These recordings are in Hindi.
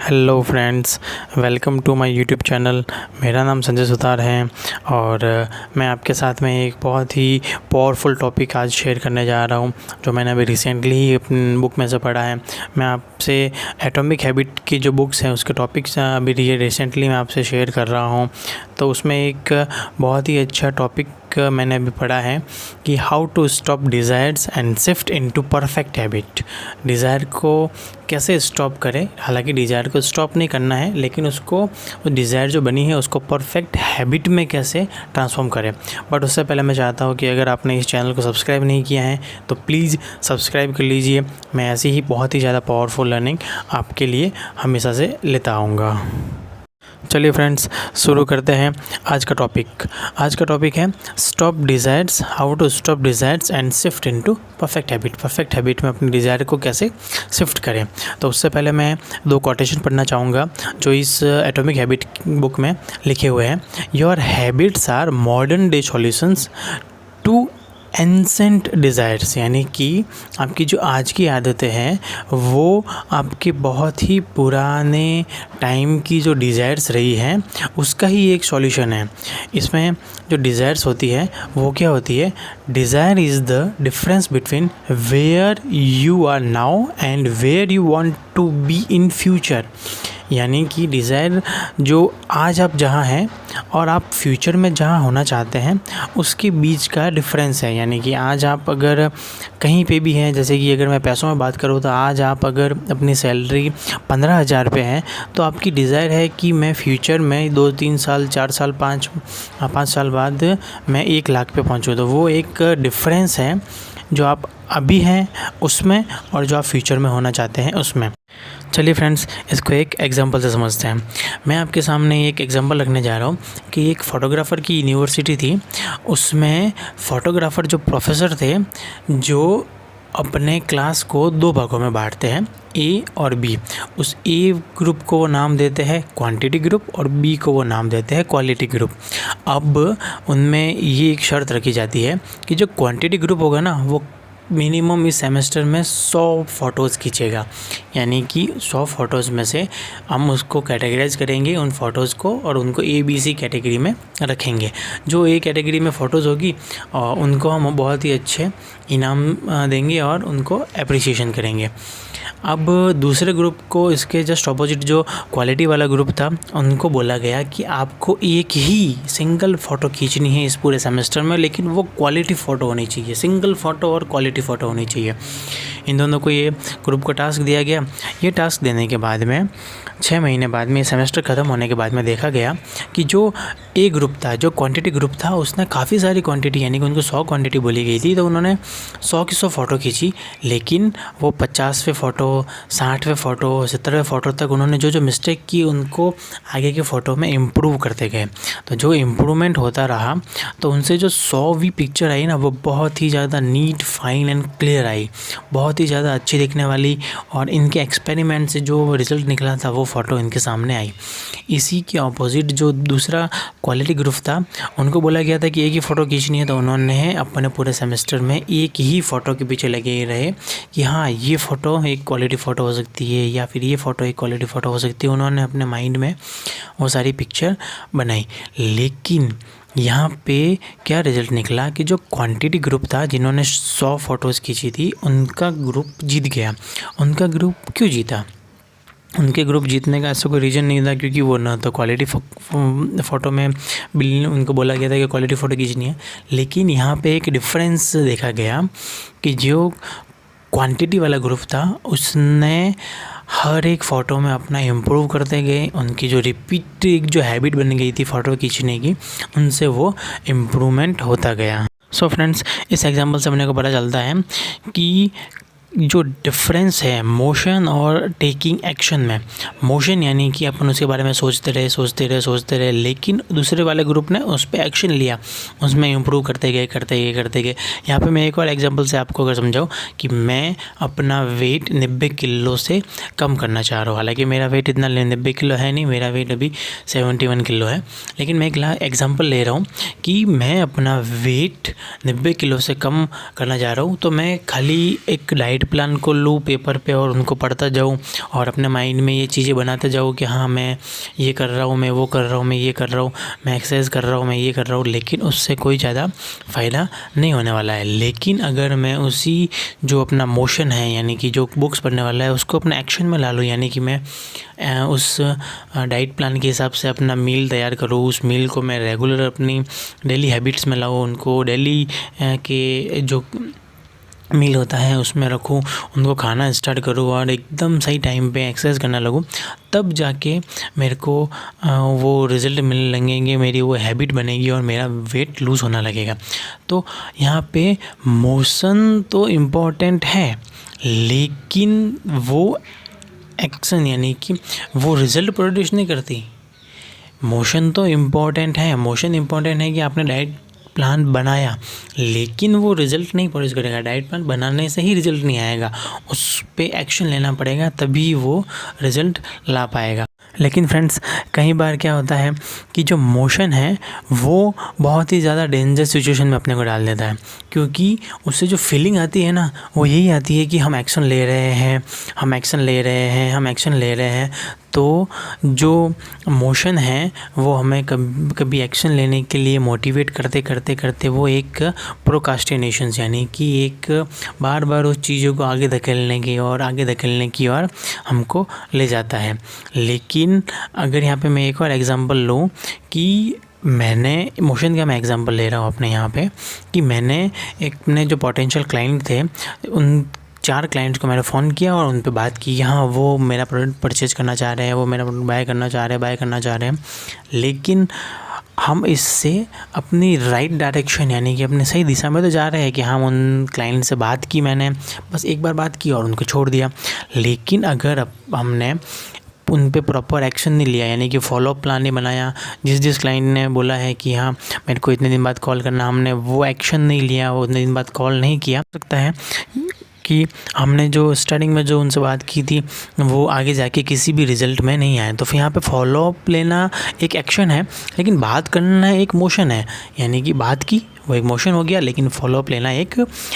Hello friends, welcome to my YouTube channel. मेरा नाम संजय सुतार है और मैं आपके साथ में एक बहुत ही पावरफुल टॉपिक आज शेयर करने जा रहा हूँ, जो मैंने अभी रिसेंटली ही अपनी बुक में से पढ़ा है। मैं आपसे एटॉमिक हैबिट की जो बुक्स हैं उसके टॉपिक्स अभी रिसेंटली मैं आपसे शेयर कर रहा हूँ। तो उसमें एक बहुत ही अच्छा टॉपिक मैंने अभी पढ़ा है कि how to stop desires and shift into perfect habit. Desire को कैसे स्टॉप करें, हालांकि डिज़ायर को स्टॉप नहीं करना है, लेकिन उसको डिज़ायर जो बनी है उसको परफेक्ट हैबिट में कैसे ट्रांसफॉर्म करें। बट उससे पहले मैं चाहता हूँ कि अगर आपने इस चैनल को सब्सक्राइब नहीं किया है तो प्लीज़ सब्सक्राइब कर लीजिए। मैं ऐसी ही बहुत ही ज़्यादा पावरफुल लर्निंग आपके लिए हमेशा से लेता आऊँगा। चलिए फ्रेंड्स, शुरू करते हैं आज का टॉपिक। आज का टॉपिक है stop desires, how to stop desires and shift into perfect habit. Perfect habit में अपनी डिज़ायर को कैसे शिफ्ट करें। तो उससे पहले मैं दो कोटेशन पढ़ना चाहूँगा जो इस एटॉमिक हैबिट बुक में लिखे हुए हैं। Your habits are modern day solutions to ancient desires, यानी कि आपकी जो आज की आदतें हैं वो आपके बहुत ही पुराने टाइम की जो डिज़ायर्स रही हैं उसका ही एक सॉल्यूशन है। इसमें जो डिज़ायर्स होती है वो क्या होती है? Desire is the difference between where you are now and where you want to be in future. यानी कि डिज़ायर जो आज आप जहाँ हैं और आप फ्यूचर में जहाँ होना चाहते हैं उसके बीच का डिफरेंस है। यानी कि आज आप अगर कहीं पे भी हैं, जैसे कि अगर मैं पैसों में बात करूँ तो आज आप अगर अपनी सैलरी 15,000 पे है तो आपकी डिज़ायर है कि मैं फ्यूचर में 2-3 साल 4 साल 5 साल बाद मैं 1 लाख पे पहुँचूँ। तो वो एक डिफरेंस है जो आप अभी हैं उसमें और जो आप फ्यूचर में होना चाहते हैं उसमें। चलिए फ्रेंड्स, इसको एक एग्जांपल से समझते हैं। मैं आपके सामने एक एग्जांपल रखने जा रहा हूँ कि एक फ़ोटोग्राफ़र की यूनिवर्सिटी थी। उसमें फ़ोटोग्राफ़र जो प्रोफेसर थे जो अपने क्लास को 2 भागों में बांटते हैं, ए और बी। उस ए ग्रुप को वो नाम देते हैं क्वांटिटी ग्रुप और बी को वो नाम देते हैं क्वालिटी ग्रुप। अब उनमें ये एक शर्त रखी जाती है कि जो क्वांटिटी ग्रुप होगा ना वो मिनिमम इस सेमेस्टर में 100 फ़ोटोज़ खींचेगा। यानी कि 100 फ़ोटोज़ में से हम उसको कैटेगराइज करेंगे उन फ़ोटोज़ को और उनको ABC कैटेगरी में रखेंगे। जो ए कैटेगरी में फ़ोटोज़ होगी और उनको हम बहुत ही अच्छे इनाम देंगे और उनको अप्रिसिएशन करेंगे। अब दूसरे ग्रुप को, इसके जस्ट ऑपोजिट जो क्वालिटी वाला ग्रुप था, उनको बोला गया कि आपको एक ही सिंगल फ़ोटो खींचनी है इस पूरे सेमेस्टर में, लेकिन वो क्वालिटी फ़ोटो होनी चाहिए। सिंगल फ़ोटो और क्वालिटी फ़ोटो होनी चाहिए। इन दोनों को ये ग्रुप को टास्क दिया गया। ये टास्क देने के बाद में 6 महीने बाद में, सेमेस्टर ख़त्म होने के बाद में देखा गया कि जो ए ग्रुप था, जो क्वांटिटी ग्रुप था, उसने काफ़ी सारी क्वांटिटी, यानी कि उनको 100 क्वांटिटी बोली गई थी तो उन्होंने 100 की 100 फ़ोटो खींची। लेकिन वो 50वें फ़ोटो, 60वें फ़ोटो, 70वें फ़ोटो तक उन्होंने जो मिस्टेक की उनको आगे के फ़ोटो में इम्प्रूव करते गए। तो जो इम्प्रूवमेंट होता रहा तो उनसे जो 100वीं पिक्चर आई ना वो बहुत ही ज़्यादा neat, fine and clear eye, बहुत ही ज़्यादा अच्छी दिखने वाली। और इनके एक्सपेरिमेंट से जो रिज़ल्ट निकला था वो फ़ोटो इनके सामने आई। इसी के ऑपोजिट जो दूसरा क्वालिटी ग्रुप था उनको बोला गया था कि एक ही फ़ोटो खींचनी है, तो उन्होंने अपने पूरे सेमेस्टर में एक ही फ़ोटो के पीछे लगे रहे कि हाँ ये फ़ोटो एक क्वालिटी फ़ोटो हो सकती है या फिर ये फ़ोटो एक क्वालिटी फ़ोटो हो सकती है। उन्होंने अपने माइंड में वो सारी पिक्चर बनाई। लेकिन यहाँ पे क्या रिज़ल्ट निकला कि जो क्वांटिटी ग्रुप था जिन्होंने 100 फ़ोटोज़ खींची थी उनका ग्रुप जीत गया। उनका ग्रुप क्यों जीता? उनके ग्रुप जीतने का ऐसा कोई रीज़न नहीं था, क्योंकि वो ना तो क्वालिटी फ़ोटो में उनको बोला गया था कि क्वालिटी फ़ोटो खींचनी है। लेकिन यहाँ पे एक डिफरेंस देखा गया कि जो क्वांटिटी वाला ग्रुप था उसने हर एक फ़ोटो में अपना इम्प्रूव करते गए। उनकी जो रिपीट एक जो हैबिट बन गई थी फ़ोटो खींचने की, उनसे वो इम्प्रूवमेंट होता गया। सो फ्रेंड्स, इस एग्जांपल से अपने को पता चलता है कि जो डिफरेंस है मोशन और टेकिंग एक्शन में। मोशन यानी कि अपन उसके बारे में सोचते रहे, लेकिन दूसरे वाले ग्रुप ने उस पर एक्शन लिया, उसमें इम्प्रूव करते गए। यहाँ पे मैं एक और एग्जांपल से आपको अगर समझाऊँ कि मैं अपना वेट 90 किलो से कम करना चाह रहा हूँ। हालांकि मेरा वेट इतना 90 किलो है नहीं, मेरा वेट अभी 71 किलो है। लेकिन मैं एक एग्जांपल ले रहा हूँ कि मैं अपना वेट 90 किलो से कम करना चाह रहा हूँ। तो मैं खाली एक डाइट डाइट प्लान को लूँ पेपर पे और उनको पढ़ता जाऊँ और अपने माइंड में ये चीज़ें बनाता जाऊँ कि हाँ मैं ये कर रहा हूँ, मैं वो कर रहा हूँ, मैं ये कर रहा हूँ, मैं एक्सरसाइज कर रहा हूँ, मैं ये कर रहा हूँ, लेकिन उससे कोई ज़्यादा फ़ायदा नहीं होने वाला है। लेकिन अगर मैं उसी जो अपना मोशन है यानी कि जो बुक्स पढ़ने वाला है उसको अपने एक्शन में ला लूँ, यानी कि मैं उस डाइट प्लान के हिसाब से अपना मील तैयार करूँ, उस मील को मैं रेगुलर अपनी डेली हैबिट्स में लाऊँ, उनको डेली के जो मील होता है उसमें रखूँ, उनको खाना स्टार्ट करूँ और एकदम सही टाइम पे एक्सरसाइज करना लगूँ, तब जाके मेरे को वो रिज़ल्ट मिलने लगेंगे, मेरी वो हैबिट बनेगी और मेरा वेट लूज़ होना लगेगा। तो यहाँ पे मोशन तो इम्पॉर्टेंट है, लेकिन वो एक्शन यानी कि वो रिज़ल्ट प्रोड्यूस नहीं करती। मोशन तो इम्पॉर्टेंट है, मोशन इम्पॉर्टेंट है कि आपने डाइट प्लान बनाया, लेकिन वो रिज़ल्ट नहीं प्रोड्यूस करेगा। डाइट प्लान बनाने से ही रिज़ल्ट नहीं आएगा, उस पे एक्शन लेना पड़ेगा तभी वो रिज़ल्ट ला पाएगा। लेकिन फ्रेंड्स कई बार क्या होता है कि जो मोशन है वो बहुत ही ज़्यादा डेंजर सिचुएशन में अपने को डाल देता है, क्योंकि उससे जो फीलिंग आती है ना वो यही आती है कि हम एक्शन ले रहे हैं, हम एक्शन ले रहे हैं, हम एक्शन ले रहे हैं। तो जो मोशन है वो हमें कभी एक्शन लेने के लिए मोटिवेट करते करते करते वो एक प्रोकास्टिनेशन यानी कि एक बार बार उस चीज़ों को आगे धकेलने की और हमको ले जाता है। लेकिन अगर यहाँ पे मैं एक और एग्ज़ाम्पल लूँ कि मैंने मोशन का मैं एग्ज़ाम्पल ले रहा हूँ अपने यहाँ पे, कि मैंने अपने जो पोटेंशियल क्लाइंट थे उन 4 क्लाइंट्स को मैंने फ़ोन किया और उन पे बात की, हाँ वो मेरा प्रोडक्ट परचेज़ करना चाह रहे हैं, वो मेरा प्रोडक्ट बाय करना चाह रहे हैं, लेकिन हम इससे अपनी राइट डायरेक्शन यानी कि अपने सही दिशा में तो जा रहे हैं कि हम उन क्लाइंट से बात की, मैंने बस एक बार बात की और उनको छोड़ दिया। लेकिन अगर हमने उन पे प्रॉपर एक्शन नहीं लिया यानी कि फॉलोअप प्लान नहीं बनाया, जिस क्लाइंट ने बोला है कि हाँ मेरे को इतने दिन बाद कॉल करना, हमने वो एक्शन नहीं लिया, वो उतने दिन बाद कॉल नहीं किया, हो सकता है कि हमने जो स्टार्टिंग में जो उनसे बात की थी वो आगे जाके किसी भी रिज़ल्ट में नहीं आए। तो फिर यहाँ पे फॉलोअप लेना एक एक्शन है, लेकिन बात करना एक मोशन है, यानी कि बात की वो एक मोशन हो गया, लेकिन फॉलोअप लेना एक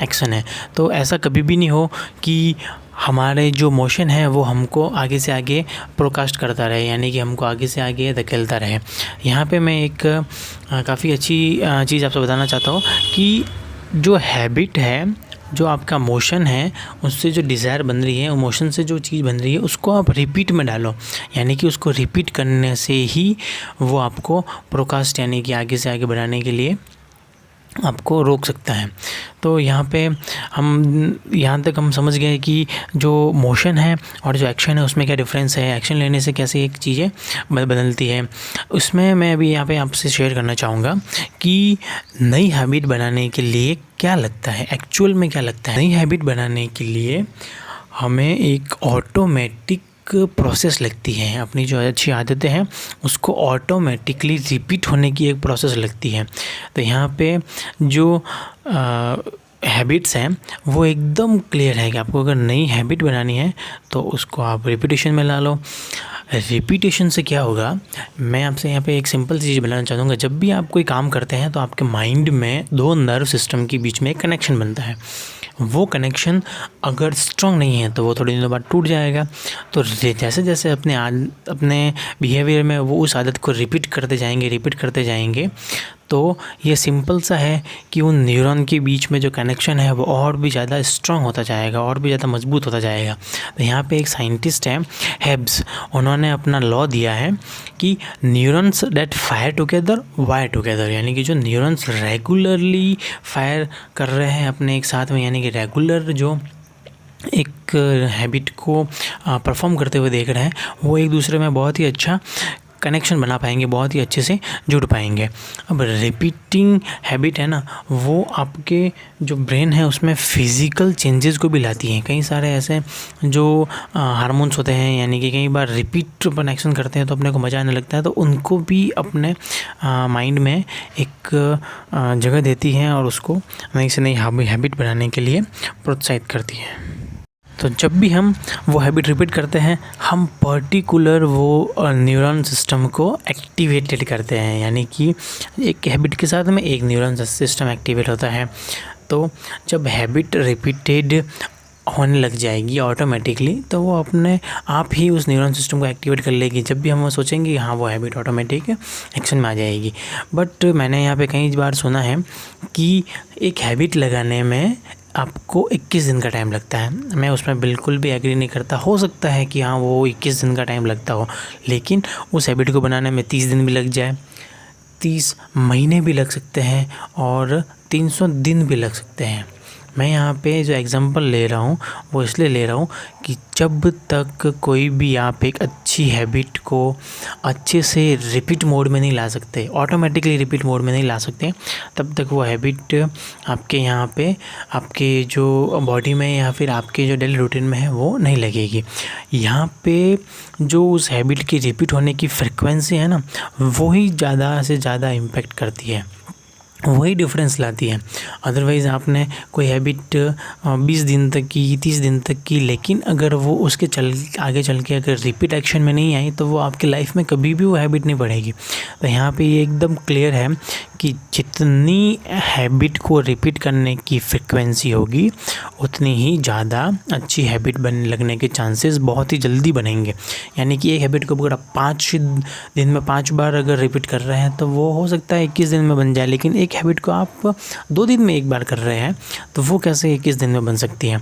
एक्शन है। तो ऐसा कभी भी नहीं हो कि हमारे जो मोशन है वो हमको आगे से आगे प्रोकास्ट करता रहे, यानी कि हमको आगे से आगे धकेलता रहे। यहाँ पे मैं एक काफ़ी अच्छी चीज़ आपसे बताना चाहता हूँ कि जो हैबिट है, जो आपका मोशन है, उससे जो डिज़ायर बन रही है, मोशन से जो चीज़ बन रही है उसको आप रिपीट में डालो, यानी कि उसको रिपीट करने से ही वो आपको प्रोकास्ट यानी कि आगे से आगे बढ़ाने के लिए आपको रोक सकता है। तो यहाँ पे यहाँ तक हम समझ गए कि जो मोशन है और जो एक्शन है उसमें क्या डिफरेंस है, एक्शन लेने से कैसे एक चीज़ें बदलती है। उसमें मैं अभी यहाँ पे आपसे शेयर करना चाहूँगा कि नई हैबिट बनाने के लिए क्या लगता है, एक्चुअल में क्या लगता है। नई हैबिट बनाने के लिए हमें एक ऑटोमेटिक प्रोसेस लगती है, अपनी जो अच्छी आदतें हैं उसको ऑटोमेटिकली रिपीट होने की एक प्रोसेस लगती है। तो यहाँ पे जो हैबिट्स हैं वो एकदम क्लियर है कि आपको अगर नई हैबिट बनानी है तो उसको आप रिपीटेशन में ला लो। रिपीटेशन से क्या होगा, मैं आपसे यहाँ पे एक सिंपल चीज़ बनाना चाहूँगा। जब भी आप कोई काम करते हैं तो आपके माइंड में 2 नर्व सिस्टम के बीच में एक कनेक्शन बनता है। वो कनेक्शन अगर स्ट्रॉन्ग नहीं है तो वो थोड़ी दिनों बाद टूट जाएगा। तो जैसे जैसे अपने बिहेवियर में वो उस आदत को रिपीट करते जाएंगे तो ये सिंपल सा है कि उन न्यूरॉन के बीच में जो कनेक्शन है वो और भी ज़्यादा स्ट्रॉन्ग होता जाएगा, और भी ज़्यादा मजबूत होता जाएगा। तो यहाँ पे एक साइंटिस्ट है हेब्स, उन्होंने अपना लॉ दिया है कि neurons that fire together wire together, यानी कि जो न्यूरॉन्स रेगुलरली फायर कर रहे हैं अपने एक साथ में, यानी कि रेगुलर जो एक हैबिट को परफॉर्म करते हुए देख रहे हैं, वो एक दूसरे में बहुत ही अच्छा कनेक्शन बना पाएंगे, बहुत ही अच्छे से जुड़ पाएंगे। अब रिपीटिंग हैबिट है ना, वो आपके जो ब्रेन है उसमें फ़िज़िकल चेंजेस को भी लाती हैं। कई सारे ऐसे जो हार्मोन्स होते हैं, यानी कि कई बार रिपीट अपन एक्शन करते हैं तो अपने को मज़ा आने लगता है, तो उनको भी अपने माइंड में एक जगह देती हैं और उसको नई से नई हैबिट बनाने के लिए प्रोत्साहित करती है। तो जब भी हम वो हैबिट रिपीट करते हैं हम पर्टिकुलर वो न्यूरॉन सिस्टम को एक्टिवेटेड करते हैं, यानी कि एक हैबिट के साथ में एक न्यूरॉन सिस्टम एक्टिवेट होता है। तो जब हैबिट रिपीटेड होने लग जाएगी ऑटोमेटिकली, तो वो अपने आप ही उस न्यूरॉन सिस्टम को एक्टिवेट कर लेगी। जब भी हम वो सोचेंगे हाँ वो हैबिट ऑटोमेटिक एक्शन में आ जाएगी। बट मैंने यहाँ पे कई बार सुना है कि एक हैबिट लगाने में आपको 21 दिन का टाइम लगता है। मैं उसमें बिल्कुल भी एग्री नहीं करता। हो सकता है कि हाँ वो 21 दिन का टाइम लगता हो, लेकिन उस हैबिट को बनाने में 30 दिन भी लग जाए, 30 महीने भी लग सकते हैं और 300 दिन भी लग सकते हैं। मैं यहाँ पे जो एग्ज़ाम्पल ले रहा हूँ वो इसलिए ले रहा हूँ कि जब तक कोई भी आप एक अच्छी हैबिट को अच्छे से रिपीट मोड में नहीं ला सकते, ऑटोमेटिकली रिपीट मोड में नहीं ला सकते, तब तक वो हैबिट आपके यहाँ पे आपके जो बॉडी में या फिर आपके जो डेली रूटीन में है वो नहीं लगेगी। यहाँ पे जो उस हैबिट की रिपीट होने की फ्रिक्वेंसी है ना, वही ज़्यादा से ज़्यादा इम्पेक्ट करती है, वही डिफरेंस लाती है। अदरवाइज़ आपने कोई हैबिट 20 दिन तक की, 30 दिन तक की, लेकिन अगर वो उसके आगे चल के अगर रिपीट एक्शन में नहीं आई तो वो आपकी लाइफ में कभी भी वो हैबिट नहीं बढ़ेगी। तो यहाँ पे ये एकदम क्लियर है कि जितनी हैबिट को रिपीट करने की फ्रिक्वेंसी होगी उतनी ही ज़्यादा अच्छी हैबिट बनने लगने के चांसेस बहुत ही जल्दी बनेंगे। यानी कि एक हैबिट को अगर आप 5 दिन में 5 बार अगर रिपीट कर रहे हैं तो वो हो सकता है 21 दिन में बन जाए, लेकिन एक हैबिट को आप 2 दिन में एक बार कर रहे हैं तो वो कैसे 21 दिन में बन सकती है।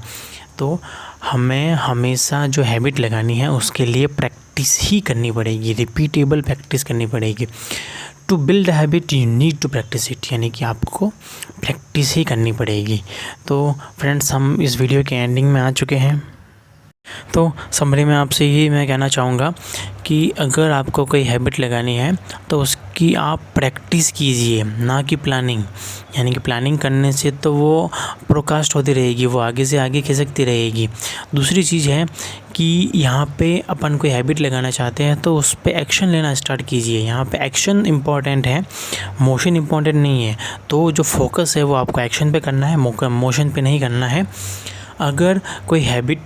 तो हमें हमेशा जो हैबिट लगानी है उसके लिए प्रैक्टिस ही करनी पड़ेगी, रिपीटेबल प्रैक्टिस करनी पड़ेगी। To build habit you need to practise it, यानी कि आपको प्रैक्टिस ही करनी पड़ेगी। तो फ्रेंड्स, हम इस वीडियो के एंडिंग में आ चुके हैं। तो समरी में आपसे यही मैं कहना चाहूँगा कि अगर आपको कोई हैबिट लगानी है तो उसकी आप प्रैक्टिस कीजिए, ना कि प्लानिंग। यानी कि प्लानिंग करने से तो वो प्रोकास्ट होती रहेगी, वो आगे से आगे खिसकती रहेगी। दूसरी चीज़ है कि यहाँ पे अपन कोई हैबिट लगाना चाहते हैं तो उस पे एक्शन लेना स्टार्ट कीजिए। यहाँ पे एक्शन इम्पॉर्टेंट है, मोशन इम्पॉर्टेंट नहीं है। तो जो फोकस है वो आपको एक्शन पे करना है, मोशन पे नहीं करना है। अगर कोई हैबिट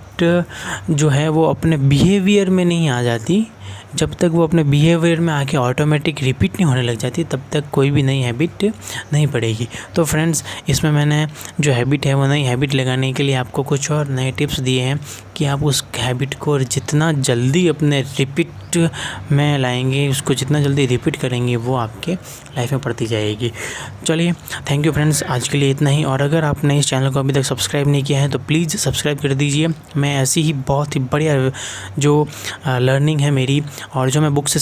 जो है वो अपने बिहेवियर में नहीं आ जाती, जब तक वो अपने बिहेवियर में आके ऑटोमेटिक रिपीट नहीं होने लग जाती, तब तक कोई भी नई हैबिट नहीं पड़ेगी। तो फ्रेंड्स, इसमें मैंने जो हैबिट है वो नई हैबिट लगाने के लिए आपको कुछ और नए टिप्स दिए हैं कि आप उस हैबिट को जितना जल्दी अपने रिपीट में लाएंगे, उसको जितना जल्दी रिपीट करेंगे, वो आपके लाइफ में पड़ती जाएगी। चलिए, थैंक यू फ्रेंड्स, आज के लिए इतना ही। और अगर आपने इस चैनल को अभी तक सब्सक्राइब नहीं किया है तो प्लीज़ सब्सक्राइब कर दीजिए। मैं ऐसी ही बहुत ही बढ़िया जो लर्निंग है मेरी और जो मैं बुक से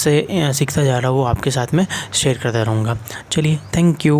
सीखता जा रहा हूँ वो आपके साथ में शेयर करता रहूँगा। चलिए, थैंक यू।